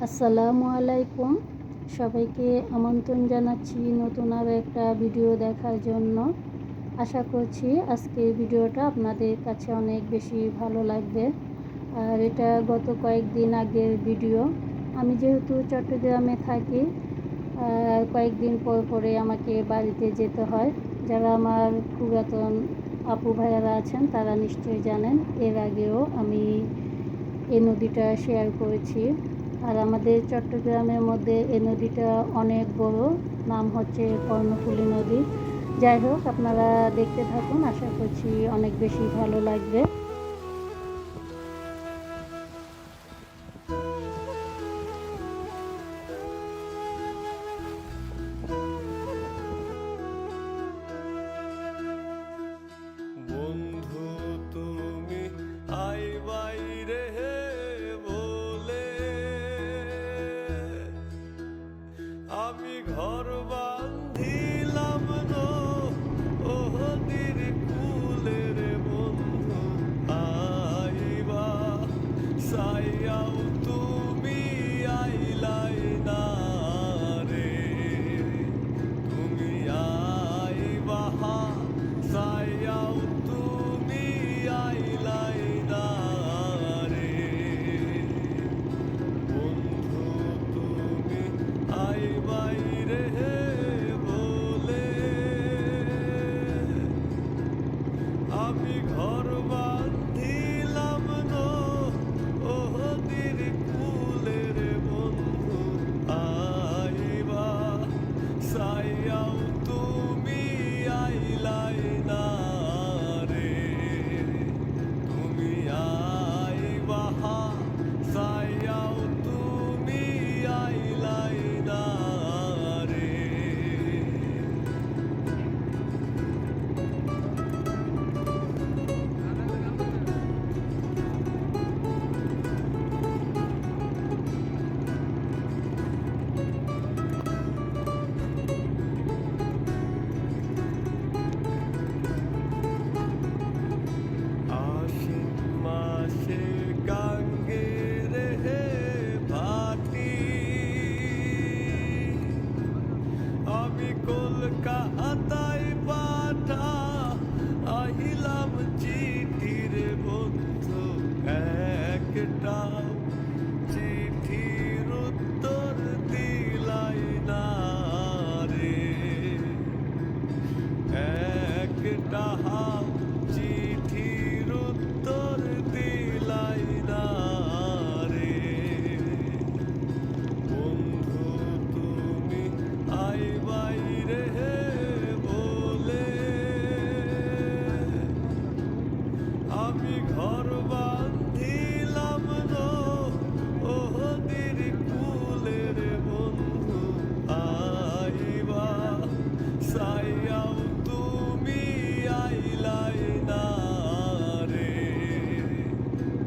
আসসালামু আলাইকুম। সবাইকে আমন্ত্রণ জানাচ্ছি নতুন আরও একটা ভিডিও দেখার জন্য। আশা করছি আজকের ভিডিওটা আপনাদের কাছে অনেক বেশি ভালো লাগবে। আর এটা গত কয়েকদিন আগের ভিডিও। আমি যেহেতু চট্টগ্রামে থাকি, কয়েকদিন পর পরে আমাকে বাড়িতে যেতে হয়। যারা আমার পুরাতন আপু ভাইয়ারা আছেন তারা নিশ্চয়ই জানেন, এর আগেও আমি এই নদীটা শেয়ার করেছি। আর আমাদের চট্টগ্রামের মধ্যে এই নদীটা অনেক বড়, নাম হচ্ছে কর্ণফুলী নদী। যাই হোক, আপনারা দেখতে থাকুন, আশা করছি অনেক বেশি ভালো লাগবে। বন্ধু তুমি আইবাই রে বলে আমি ঘর বান্ধিলাম নদীর কূলে রে বন্ধু আইবা সাইয়াও তুমি আইলাই না রে তুমি আইবা সাইয়াও তুমি আইলাই না রে বন্ধু তুমি আইবাই রে বলে আমি ঘর বান্ধিলাম নদীর কূলে রে বন্ধু আইবা সাইয়াও তুমি আইলাই না রে তুমি আইবা সাইয়াও তুমি আইলাই না রে আশ্বিন মাসে গাঙ্গের হে ভাটি আমি কলকাতায় পাঠা আহিলাম চিঠির বন্ধু একটা চিঠির উত্তর দিলাই না রে একটা চিঠির উত্তর দিলাই না রে বন্ধু তুমি আইবাই রে বলে আমি ঘর বান্ধিলাম নদীর কূলে রে বন্ধু আইবা সাইয়াও তুমি আইলাই না রে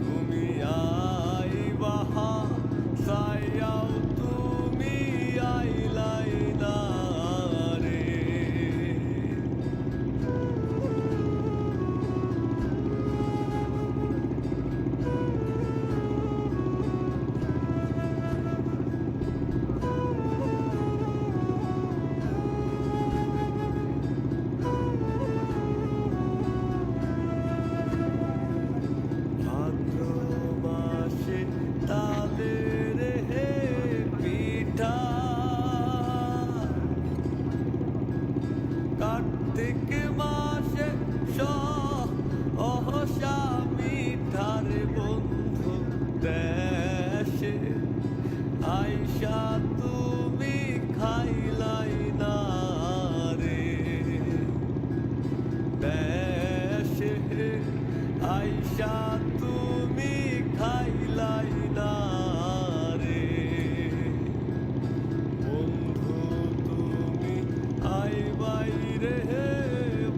তুমি আইবা সাইয়াও তুমি আইলাই না রে ভাদ্র মাসে তালের হে পিঠা কার্তিক মাসে সহসা মিঠার বন্ধু দেশে আইসা তুমি খাইলাই না রে দেশে আইসা তুমি খাইলাই না রে বন্ধু তুমি আইবাই রে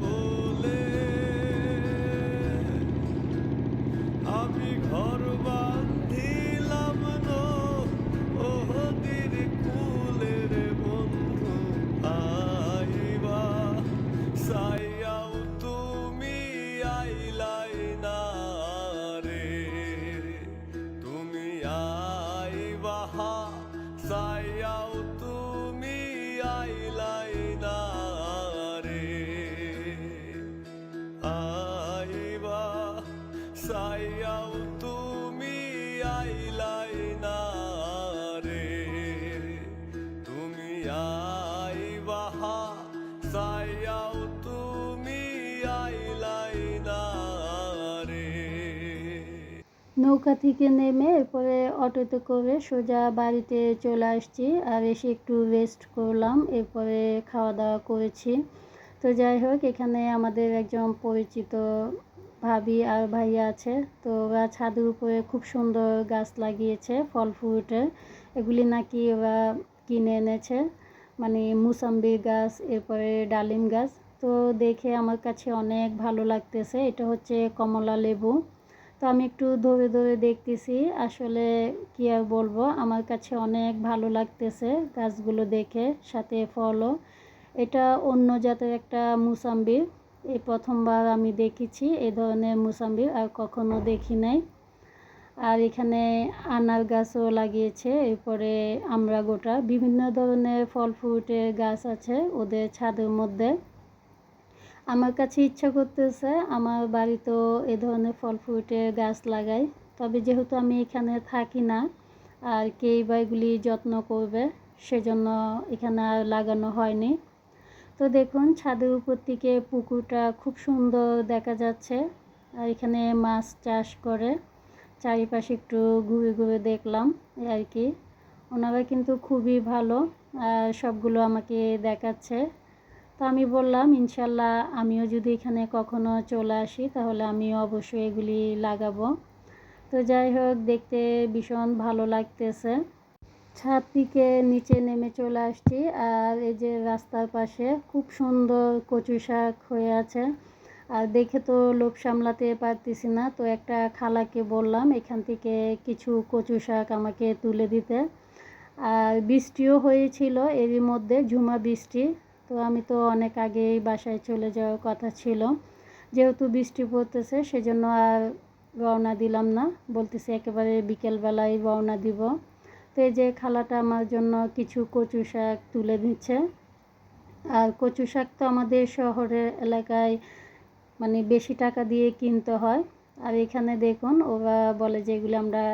বলে আমি ঘর বান্ধিলাম নদীর কূলে রে বন্ধু আইবা সাইয়াও তুমি আইলাই না রে তুমি আইবা নৌকা থেকে নেমে এরপরে অটোতে করে সোজা বাড়িতে চলে আসছি, আর এসে একটু রেস্ট করলাম, এরপরে খাওয়া দাওয়া করেছি। তো যাই হোক, এখানে আমাদের একজন পরিচিত ভাবি আর ভাইয়া আছে। তো ওরা ছাদের উপরে খুব সুন্দর গাছ লাগিয়েছে ফল ফ্রুটের। এগুলি নাকি ওরা কিনে এনেছে, মানে মুসাম্বি গাছ, এরপরে ডালিম গাছ। তো দেখে আমার কাছে অনেক ভালো লাগতেছে। এটা হচ্ছে কমলা লেবু। তো আমি একটু ধরে ধরে দেখতেছি, আসলে কি আর বলবো, আমার কাছে অনেক ভালো লাগতেছে গাছগুলো দেখে, সাথে ফলও। এটা অন্য জাতের একটা মুসাম্বি, এই প্রথমবার আমি দেখেছি এই ধরনের মুসাম্বি, আর কখনো দেখি নাই। আর এখানে আনার গাছও লাগিয়েছে, এরপরে আমড়া গোটা, বিভিন্ন ধরনের ফল ফ্রুটের গাছ আছে ওদের ছাদের মধ্যে। আমার কাছে ইচ্ছা করতেছে আমার বাড়িতেও এ ধরনের ফল ফ্রুটের গাছ লাগাই, তবে যেহেতু আমি এখানে থাকি না, আর কেই বা এগুলি যত্ন করবে, সেজন্য এখানে আর লাগানো হয়নি। তো দেখুন, ছাদের উপর থেকে পুকুরটা খুব সুন্দর দেখা যাচ্ছে, আর এখানে মাছ চাষ করে। চারিপাশে একটু ঘুরে ঘুরে দেখলাম, এই আর কি। ওনারা কিন্তু খুবই ভালো, আর সবগুলো আমাকে দেখাচ্ছে। তো আমি বললাম, ইনশাল্লাহ আমিও যদি এখানে কখনো চলে আসি তাহলে আমিও অবশ্যই এগুলি লাগাবো। তো যাই হোক, দেখতে ভীষণ ভালো লাগতেছে। ছাদ থেকে নিচে নেমে চলে আসছি, আর এই যে রাস্তার পাশে খুব সুন্দর কচু শাক হয়ে আছে, আর দেখে তো লোভ সামলাতে পারতেছি না। তো একটা খালাকে বললাম এখান থেকে কিছু কচু শাক আমাকে তুলে দিতে। আর বৃষ্টিও হয়েছিল এরই মধ্যে, ঝুমা বৃষ্টি। তো আমি তো অনেক আগেই বাসায় চলে যাওয়ার কথা ছিল, যেহেতু বৃষ্টি পড়তেছে সেজন্য আর রওনা দিলাম না, বলতেছি একেবারে বিকেলবেলায় রওনা দিব। তো এই যে খালাটা আমার জন্য কিছু কচু শাক তুলে দিচ্ছে। আর কচু শাক তো আমাদের শহরের এলাকায় মানে বেশি টাকা দিয়ে কিনতে হয়, আর এখানে দেখুন ওরা বলে যে এগুলো আমরা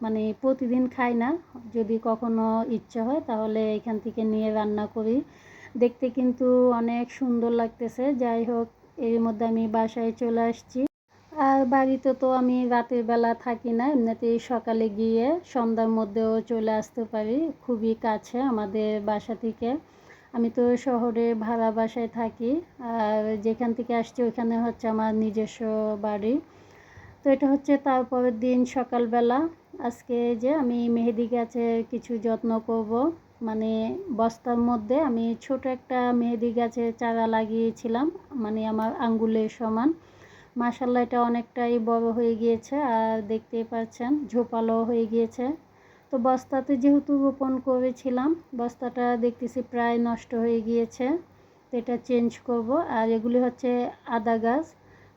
মানে প্রতিদিন খাই না, যদি কখনো ইচ্ছা হয় তাহলে এখান থেকে নিয়ে রান্না করি। দেখতে কিন্তু অনেক সুন্দর লাগতেছে। যাই হোক, এর মধ্যে আমি বাসায় চলে আসছি। আর বাড়িতে তো আমি রাতের বেলা থাকি না, এমনিতেই সকালে গিয়ে সন্ধ্যার মধ্যেও চলে আসতে পারি, খুবই কাছে আমাদের বাসা থেকে। আমি তো শহরে ভাড়া বাসায় থাকি, আর যেখান থেকে আসছি ওইখানে হচ্ছে আমার নিজস্ব বাড়ি। তো এটা হচ্ছে তারপরের দিন সকালবেলা। আজকে যে আমি মেহেদি গাছের কিছু যত্ন করব, মানে বস্তার মধ্যে আমি ছোট একটা মেহেদি গাছের চারা লাগিয়েছিলাম, মানে আমার আঙ্গুলের সমান। মাশাআল্লাহ, এটা অনেকটাই বড় হয়ে গিয়েছে, আর দেখতেই পাচ্ছেন ঝোপালো হয়ে গিয়েছে। তো বস্তাতে যেহেতু রোপণ করেছিলাম, বস্তাটা দেখতেছি প্রায় নষ্ট হয়ে গিয়েছে, তো এটা চেঞ্জ করব। আর এগুলি হচ্ছে আদা গাছ,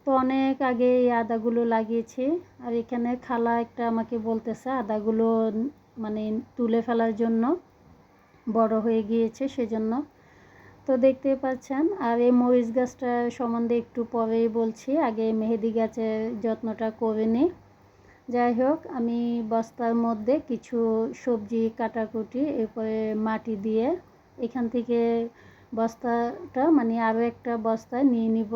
তো অনেক আগে এই আদাগুলো লাগিয়েছি। আর এখানে খালা একটা আমাকে বলতেছে আদাগুলো মানে তুলে ফেলার জন্য, বড় হয়ে গিয়েছে সেজন্য। তো দেখতে পাচ্ছেন। আর এই মরিচ গাছটা সম্বন্ধে একটু পরেই বলছি, আগে মেহেদি গাছের যত্নটা করে নিই। যাই হোক, আমি বস্তার মধ্যে কিছু সবজি কাটাকুটি, এরপরে মাটি দিয়ে এখান থেকে বস্তাটা মানে আরও একটা বস্তা নিয়ে নিব।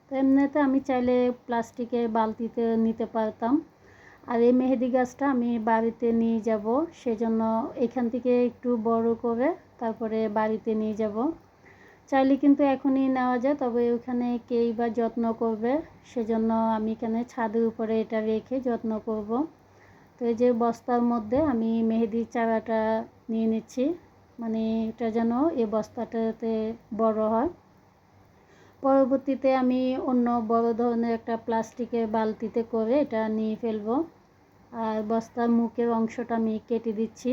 তো এমনিতে আমি চাইলে প্লাস্টিকের বালতিতে নিতে পারতাম। আর এই মেহেদি গাছটা আমি বাড়িতে নিয়ে যাব, সেজন্য এখান থেকে একটু বড় করে তারপরে বাড়িতে নিয়ে যাব। চাইলে কিন্তু এখনই নেওয়া যায়, তবে ওখানে কেই বা যত্ন করবে, সেজন্য আমি এখানে ছাদের উপরে এটা রেখে যত্ন করব। তো এই যে বস্তার মধ্যে আমি মেহেদির চারাটা নিয়ে নিচ্ছি, মানে এটা যেন এই বস্তাটাতে বড় হয়। পরবর্তীতে আমি অন্য বড় ধরনের একটা প্লাস্টিকের বালতিতে করে এটা নিয়ে ফেলবো। আর বস্তার মুখের অংশটা আমি কেটে দিচ্ছি,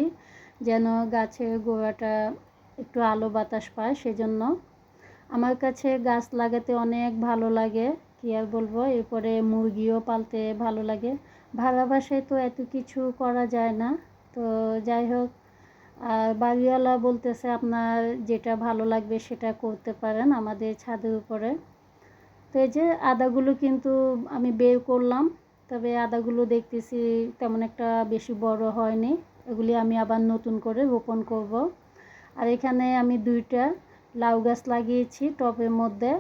যেন গাছের গোড়াটা একটু আলো বাতাস পায়, সেজন্য। আমার কাছে গাছ লাগাতে অনেক ভালো লাগে, কি আর বলবো। এরপরে মুরগিও পালতে ভালো লাগে। ভাড়া বাসায় তো এত কিছু করা যায় না। তো যাই হোক, আর বাড়িওয়ালা বলতেছে আপনার যেটা ভালো লাগবে সেটা করতে পারেন আমাদের ছাদের উপরে। তো এই যে আদাগুলো কিন্তু আমি বের করলাম, তবে আদাগুলো দেখতেছি তেমন একটা বেশি বড় হয়নি, এগুলি আমি আবার নতুন করে রোপণ করব। আর এখানে আমি 2টা লাউ গাছ লাগিয়েছি টবের মধ্যে,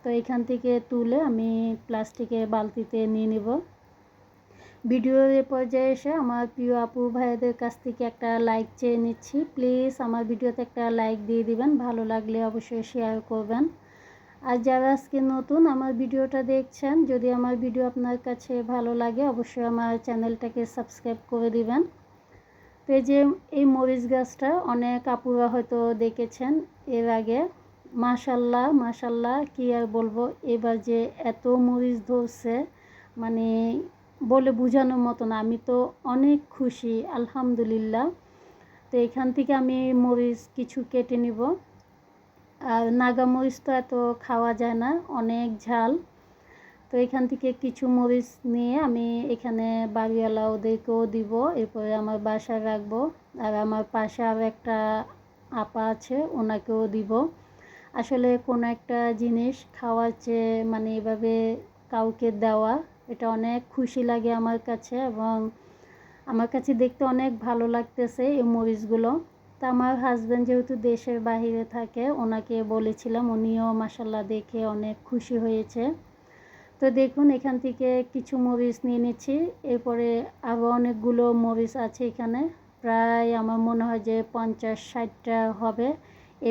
তো এখান থেকে তুলে আমি প্লাস্টিকের বালতিতে নিয়ে নিব। ভিডিওর এ পর্যায়ে এসে আমার প্রিয় আপু ভাইদের কাছ থেকে একটা লাইক চেয়ে নিচ্ছি। প্লিজ আমার ভিডিওতে একটা লাইক দিয়ে দিবেন, ভালো লাগলে অবশ্যই শেয়ার করবেন। আর যারা আজকে নতুন আমার ভিডিওটা দেখছেন, যদি আমার ভিডিও আপনার কাছে ভালো লাগে অবশ্যই আমার চ্যানেলটাকে সাবস্ক্রাইব করে দিবেন। তো এই যে এই মরিচ গাছটা অনেক আপুরা হয়তো দেখেছেন এর আগে। মাশাল্লাহ মাশাল্লাহ কি আর বলবো, এবার যে এত মরিচ ধরছে মানে বলে বোঝানোর মতো না। আমি তো অনেক খুশি, আলহামদুলিল্লাহ। তো এখান থেকে আমি মরিচ কিছু কেটে নিব। আর নাগা মরিচ তো এত খাওয়া যায় না, অনেক ঝাল। তো এখান থেকে কিছু মরিচ নিয়ে আমি এখানে বাড়িওয়ালা ওদেরকেও দিব, এরপরে আমার বাসায় রাখবো। আর আমার পাশে আর একটা আপা আছে, ওনাকেও দিব। আসলে কোনো একটা জিনিস খাওয়ার চেয়ে মানে এভাবে কাউকে দেওয়া, এটা অনেক খুশি লাগে আমার কাছে, এবং আমার কাছে দেখতে অনেক ভালো লাগতেছে এই মরিচগুলো। তা আমার হাজব্যান্ড যেহেতু দেশের বাইরে থাকে, ওনাকে বলেছিলাম, উনিও মাসাল্লাহ দেখে অনেক খুশি হয়েছে। তো দেখুন এখান থেকে কিছু মরিচ নিয়ে নিচ্ছি, এরপরে আরও অনেকগুলো মরিচ আছে এখানে, প্রায় আমার মনে হয় যে 50-60টা হবে।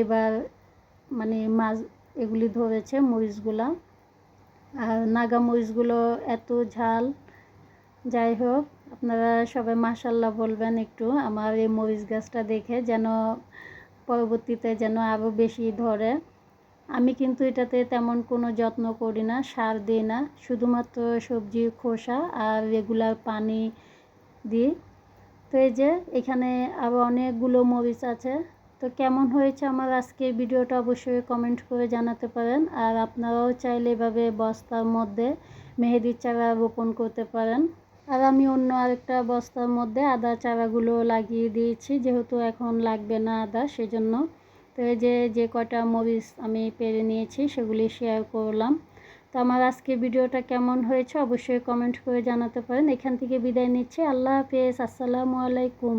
এবার মানে মাছ এগুলি ধরেছে মরিচগুলা। আর নাগা মরিচগুলো এত ঝাল, যাই হোক আপনারা সবাই মাশাল্লাহ বলবেন একটু আমার এই মরিচ গাছটা দেখে, যেন পরবর্তীতে যেন আরও বেশি ধরে। আমি কিন্তু এটাতে তেমন কোনো যত্ন করি না, সার দিই না, শুধুমাত্র সবজির খোসা আর রেগুলার পানি দিই। তো এই যে এখানে আরও অনেকগুলো মরিচ আছে। তো কেমন হয়েছে আমার আজকের ভিডিওটা অবশ্যই কমেন্ট করে জানাতে পারেন। আর আপনারাও চাইলে এভাবে বস্তার মধ্যে মেহেদির চারা রোপণ করতে পারেন। আর আমি অন্য আরেকটা বস্তার মধ্যে আদা চারাগুলো লাগিয়ে দিয়েছি, যেহেতু এখন লাগবে না আদা, সেজন্য। তো এই যে কয়টা মরিচ আমি পেরে নিয়েছি সেগুলি শেয়ার করলাম। তো আমার আজকের ভিডিওটা কেমন হয়েছে অবশ্যই কমেন্ট করে জানাতে পারেন। এখান থেকে বিদায় নিচ্ছি, আল্লাহ হাফেজ, আসসালামু আলাইকুম।